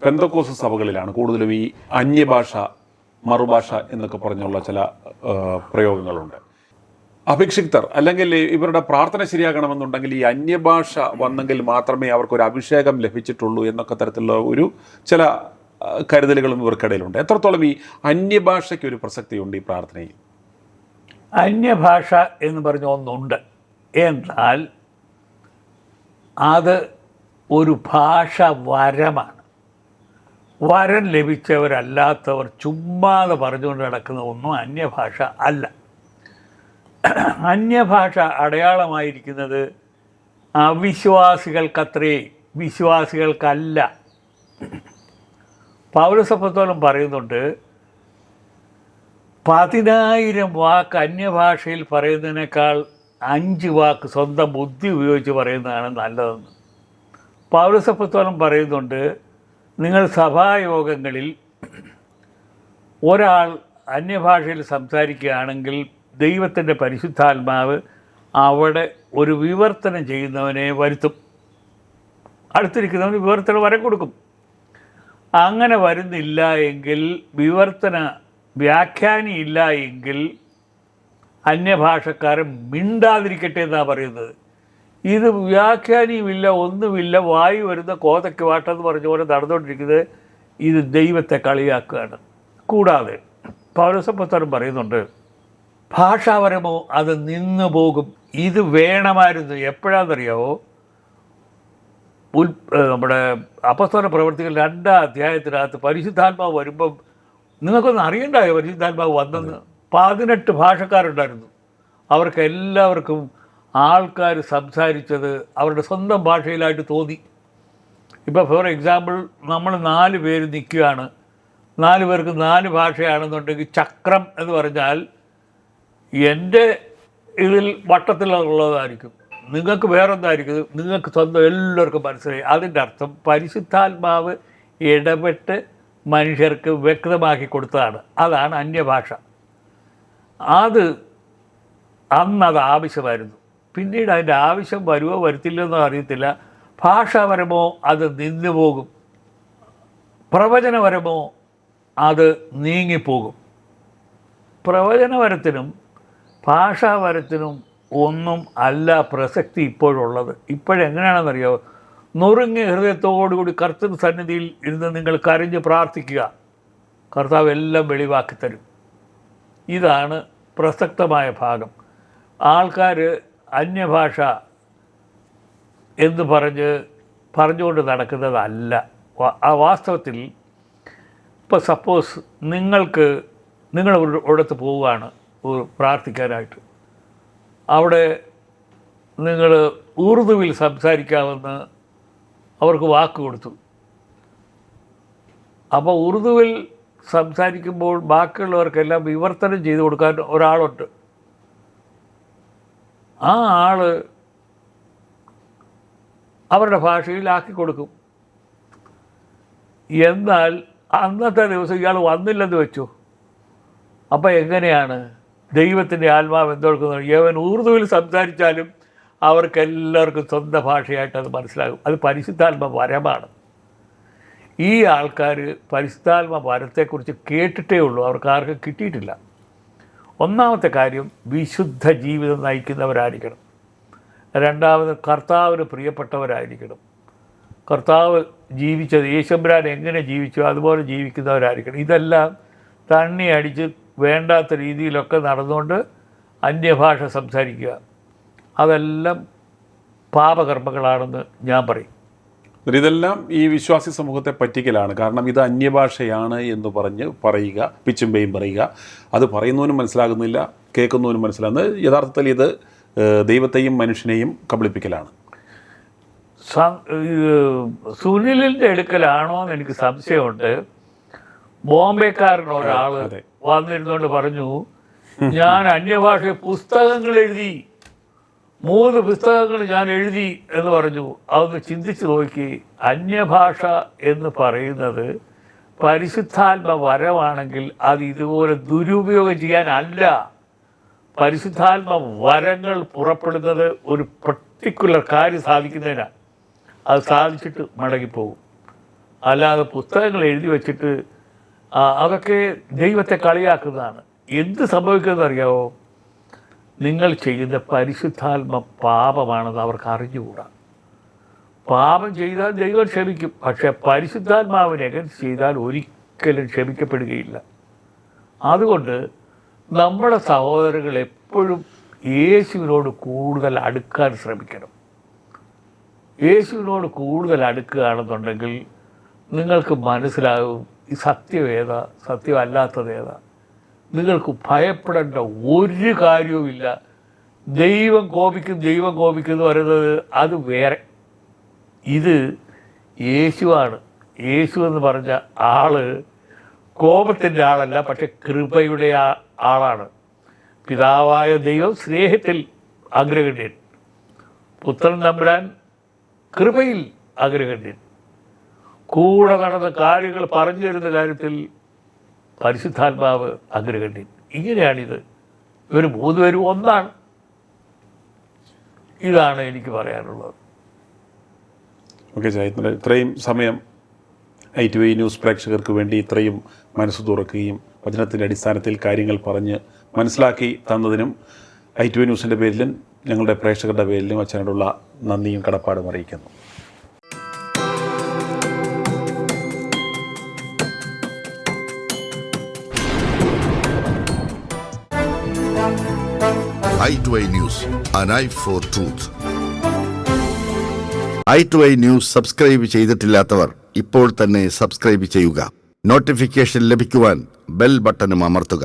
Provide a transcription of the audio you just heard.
പെന്തക്കോസ് സഭകളിലാണ് കൂടുതലും ഈ അന്യഭാഷ, മറുഭാഷ എന്നൊക്കെ പറഞ്ഞുള്ള ചില പ്രയോഗങ്ങളുണ്ട്. അഭിഷിക്തർ അല്ലെങ്കിൽ ഇവരുടെ പ്രാർത്ഥന ശരിയാകണമെന്നുണ്ടെങ്കിൽ ഈ അന്യഭാഷ വന്നെങ്കിൽ മാത്രമേ അവർക്കൊരു അഭിഷേകം ലഭിച്ചിട്ടുള്ളൂ എന്നൊക്കെ തരത്തിലുള്ള ചില കരുതലുകളും ഇവർക്കിടയിലുണ്ട്. എത്രത്തോളം ഈ അന്യഭാഷയ്ക്ക് ഒരു പ്രസക്തിയുണ്ട് ഈ പ്രാർത്ഥനയിൽ? അന്യഭാഷ എന്ന് പറഞ്ഞ ഒന്നുണ്ട്. എന്നാൽ അത് ഒരു ഭാഷ വരമാണ്. വരം ലഭിച്ചവരല്ലാത്തവർ ചുമ്മാതെ പറഞ്ഞുകൊണ്ട് നടക്കുന്ന ഒന്നും അന്യഭാഷ അല്ല. അന്യഭാഷ അടയാളമായിരിക്കുന്നത് അവിശ്വാസികൾക്കത്രേ, വിശ്വാസികൾക്കല്ല. പൗലോസ് അപ്പോസ്തലൻ പറയുന്നുണ്ട്, 10,000 വാക്ക് അന്യഭാഷയിൽ പറയുന്നതിനേക്കാൾ 5 വാക്ക് സ്വന്തം ബുദ്ധി ഉപയോഗിച്ച് പറയുന്നതാണ് നല്ലതെന്ന്. പൗലോസ് അപ്പോസ്തലൻ പറയുന്നുണ്ട്, നിങ്ങൾ സഭായോഗങ്ങളിൽ ഒരാൾ അന്യഭാഷയിൽ സംസാരിക്കുകയാണെങ്കിൽ ദൈവത്തിൻ്റെ പരിശുദ്ധാത്മാവ് അവിടെ ഒരു വിവർത്തനം ചെയ്യുന്നവനെ വരുത്തും. അടുത്തിരിക്കുന്നവന് വിവർത്തനം വരം കൊടുക്കും. അങ്ങനെ വരുന്നില്ല എങ്കിൽ, വ്യാഖ്യാനി ഇല്ല എങ്കിൽ അന്യഭാഷക്കാരൻ മിണ്ടാതിരിക്കട്ടെ എന്നാണ് പറയുന്നത്. ഇത് വ്യാഖ്യാനിയുമില്ല, ഒന്നുമില്ല, വായു വരുന്ന കോതയ്ക്ക് വാട്ടെന്ന് പറഞ്ഞ പോലെ നടന്നുകൊണ്ടിരിക്കുന്നത് ഇത് ദൈവത്തെ കളിയാക്കുകയാണ്. കൂടാതെ പൗലോസ് അപ്പോസ്തലൻ പറയുന്നുണ്ട്, ഭാഷാപരമോ അത് നിന്നു പോകും. ഇത് വേണമായിരുന്നു. എപ്പോഴാണെന്നറിയാവോ? നമ്മുടെ അപ്പോസ്തല പ്രവർത്തികൾ 2-ാം അധ്യായത്തിനകത്ത് പരിശുദ്ധാത്മാവ് വരുമ്പം നിങ്ങൾക്കൊന്നും അറിയണ്ടായോ പരിശുദ്ധാത്മാവ് വന്നെന്ന്? 18 ഭാഷക്കാരുണ്ടായിരുന്നു. അവർക്ക് എല്ലാവർക്കും ആൾക്കാർ സംസാരിച്ചത് അവരുടെ സ്വന്തം ഭാഷയിലായിട്ട് തോന്നി. ഇപ്പോൾ ഫോർ എക്സാമ്പിൾ, നമ്മൾ 4 പേര് നിൽക്കുകയാണ്, 4 പേർക്ക് 4 ഭാഷയാണെന്നുണ്ടെങ്കിൽ ചക്രം എന്ന് പറഞ്ഞാൽ എൻ്റെ ഇതിൽ വട്ടത്തിലുള്ളതായിരിക്കും, നിങ്ങൾക്ക് വേറെന്തായിരിക്കും, നിങ്ങൾക്ക് സ്വന്തം എല്ലാവർക്കും മനസ്സിലായി. അതിൻ്റെ അർത്ഥം പരിശുദ്ധാത്മാവ് ഇടപെട്ട് മനുഷ്യർക്ക് വ്യക്തമാക്കി കൊടുത്തതാണ്. അതാണ് അന്യഭാഷ. അന്നത് ആവശ്യമായിരുന്നു. പിന്നീട് അതിൻ്റെ ആവശ്യം വരുമോ വരുത്തില്ലെന്നോ അറിയത്തില്ല. ഭാഷാപരമോ അത് നിന്നു പോകും, പ്രവചനപരമോ അത് നീങ്ങിപ്പോകും. പ്രവചനപരത്തിനും ഭാഷാപരത്തിനും ഒന്നും അല്ല പ്രസക്തി ഇപ്പോഴുള്ളത്. ഇപ്പോഴെങ്ങനെയാണെന്നറിയോ? നുറുങ്ങിയ ഹൃദയത്തോടുകൂടി കർത്തൃ സന്നിധിയിൽ ഇരുന്ന് നിങ്ങൾ കരഞ്ഞ് പ്രാർത്ഥിക്കുക, കർത്താവ് എല്ലാം വെളിവാക്കി തരും. ഇതാണ് പ്രസക്തമായ ഭാഗം. ആൾക്കാർ അന്യഭാഷ എന്ന് പറഞ്ഞുകൊണ്ട് നടക്കുന്നതല്ല. വാസ്തവത്തിൽ ഇപ്പോൾ സപ്പോസ് നിങ്ങൾ ഒരിടത്ത് പോവുകയാണ് പ്രാർത്ഥിക്കാനായിട്ട്. അവിടെ നിങ്ങൾ ഉറുദുവിൽ സംസാരിക്കാമെന്ന് അവർക്ക് വാക്ക് കൊടുത്തു. അപ്പോൾ ഉറുദുവിൽ സംസാരിക്കുമ്പോൾ ബാക്കിയുള്ളവർക്കെല്ലാം വിവർത്തനം ചെയ്ത് കൊടുക്കാൻ ഒരാളുണ്ട്. ആ ആൾ അവരുടെ ഭാഷയിലാക്കി കൊടുക്കും. എന്നാൽ അന്നത്തെ ദിവസം ഇയാൾ വന്നില്ലെന്ന് വെച്ചു. അപ്പോൾ എങ്ങനെയാണ് ദൈവത്തിൻ്റെ ആത്മാവ് എന്തെടുക്കുന്നത്? യവൻ ഉറുദുവിൽ സംസാരിച്ചാലും അവർക്കെല്ലാവർക്കും സ്വന്തം ഭാഷയായിട്ട് അത് മനസ്സിലാകും. അത് പരിശുദ്ധാത്മ വരമാണ്. ഈ ആൾക്കാർ പരിശുദ്ധാത്മ വരത്തെക്കുറിച്ച് കേട്ടിട്ടേ ഉള്ളൂ, അവർക്ക് ആർക്കും കിട്ടിയിട്ടില്ല. ഒന്നാമത്തെ കാര്യം, വിശുദ്ധ ജീവിതം നയിക്കുന്നവരായിരിക്കണം. രണ്ടാമത്, കർത്താവിന് പ്രിയപ്പെട്ടവരായിരിക്കണം. കർത്താവ് ജീവിച്ചത്, യേശുബ്രാൻ എങ്ങനെ ജീവിച്ചു അതുപോലെ ജീവിക്കുന്നവരായിരിക്കണം. ഇതെല്ലാം തണ്ണി അടിച്ച് വേണ്ടാത്ത രീതിയിലൊക്കെ നടന്നുകൊണ്ട് അന്യഭാഷ സംസാരിക്കുക, അതെല്ലാം പാപകർമ്മങ്ങളാണെന്ന് ഞാൻ പറയും. ഇതെല്ലാം ഈ വിശ്വാസി സമൂഹത്തെ പറ്റിക്കലാണ്. കാരണം ഇത് അന്യഭാഷയാണ് എന്ന് പറയുക, പിച്ചുമ്പയും പറയുക, അത് പറയുന്നവനും മനസ്സിലാകുന്നില്ല, കേൾക്കുന്നവനും മനസ്സിലാകുന്നത്. യഥാർത്ഥത്തിൽ ഇത് ദൈവത്തെയും മനുഷ്യനെയും കബളിപ്പിക്കലാണ്. സുനിലിൻ്റെ അടുക്കലാണോ എന്ന് എനിക്ക് സംശയമുണ്ട്. ബോംബെക്കാരൻ ഒരാൾ വന്നിരുന്നുകൊണ്ട് പറഞ്ഞു, ഞാൻ അന്യഭാഷ പുസ്തകങ്ങൾ എഴുതി, 3 പുസ്തകങ്ങൾ ഞാൻ എഴുതി എന്ന് പറഞ്ഞു. അതൊന്ന് ചിന്തിച്ച് നോക്കി. അന്യഭാഷ എന്ന് പറയുന്നത് പരിശുദ്ധാത്മ വരമാണെങ്കിൽ അത് ഇതുപോലെ ദുരുപയോഗം ചെയ്യാനല്ല. പരിശുദ്ധാത്മ വരങ്ങൾ പുറപ്പെടുന്നത് ഒരു പർട്ടിക്കുലർ കാര്യം സാധിക്കുന്നതിനാണ്. അത് സാധിച്ചിട്ട് മടങ്ങിപ്പോകും. അല്ലാതെ പുസ്തകങ്ങൾ എഴുതി വച്ചിട്ട് അതൊക്കെ ദൈവത്തെ കളിയാക്കുന്നതാണ്. എന്ത് സംഭവിക്കുന്നതെന്ന് അറിയാമോ? നിങ്ങൾ ചെയ്യുന്ന പരിശുദ്ധാത്മ പാപമാണെന്ന് അവർക്ക് അറിഞ്ഞുകൂടാ. പാപം ചെയ്താൽ ദൈവം ക്ഷമിക്കും, പക്ഷേ പരിശുദ്ധാത്മാവിനെ എഗൻസ്റ്റ് ചെയ്താൽ ഒരിക്കലും ക്ഷമിക്കപ്പെടുകയില്ല. അതുകൊണ്ട് നമ്മുടെ സഹോദരങ്ങൾ എപ്പോഴും യേശുവിനോട് കൂടുതൽ അടുക്കാൻ ശ്രമിക്കണം. യേശുവിനോട് കൂടുതൽ അടുക്കുകയാണെന്നുണ്ടെങ്കിൽ നിങ്ങൾക്ക് മനസ്സിലാകും ഈ സത്യമേതാ സത്യമല്ലാത്തതേതാ. നിങ്ങൾക്ക് ഭയപ്പെടേണ്ട ഒരു കാര്യവുമില്ല. ദൈവം കോപിക്കും എന്ന് പറയുന്നത് അത് വേറെ. ഇത് യേശുവാണ്. യേശു എന്ന് പറഞ്ഞ ആള് കോപത്തിൻ്റെ ആളല്ല, പക്ഷെ കൃപയുടെ ആളാണ്. പിതാവായ ദൈവം സ്നേഹത്തിൽ അഗ്രഗണ്യൻ, പുത്രൻ തമ്പുരാൻ കൃപയിൽ അഗ്രഗണ്യൻ, കൂടെ നടന്ന കാര്യങ്ങൾ പറഞ്ഞു തരുന്ന കാര്യത്തിൽ പരിശുദ്ധാത്മാവ് അഗ്രഗണ്യൻ. ഇങ്ങനെയാണിത്. ഇവർ മൂന്നുപേരും ഒന്നാണ്. ഇതാണ് എനിക്ക് പറയാനുള്ളത്. ഓക്കെ ചാ, ഇത്രയും സമയം i2i ന്യൂസ് പ്രേക്ഷകർക്ക് വേണ്ടി ഇത്രയും മനസ്സ് തുറക്കുകയും വചനത്തിൻ്റെ അടിസ്ഥാനത്തിൽ കാര്യങ്ങൾ പറഞ്ഞ് മനസ്സിലാക്കി തന്നതിനും i2i ന്യൂസിൻ്റെ പേരിലും ഞങ്ങളുടെ പ്രേക്ഷകരുടെ പേരിലും അച്ഛനോടുള്ള നന്ദിയും കടപ്പാടും അറിയിക്കുന്നു. i2i News, an eye for truth. i2i news subscribe ചെയ്തിട്ടില്ലാത്തവർ ഇപ്പോൾ തന്നെ സബ്സ്ക്രൈബ് ചെയ്യുക. നോട്ടിഫിക്കേഷൻ ലഭിക്കുവാൻ ബെൽ ബട്ടണും അമർത്തുക.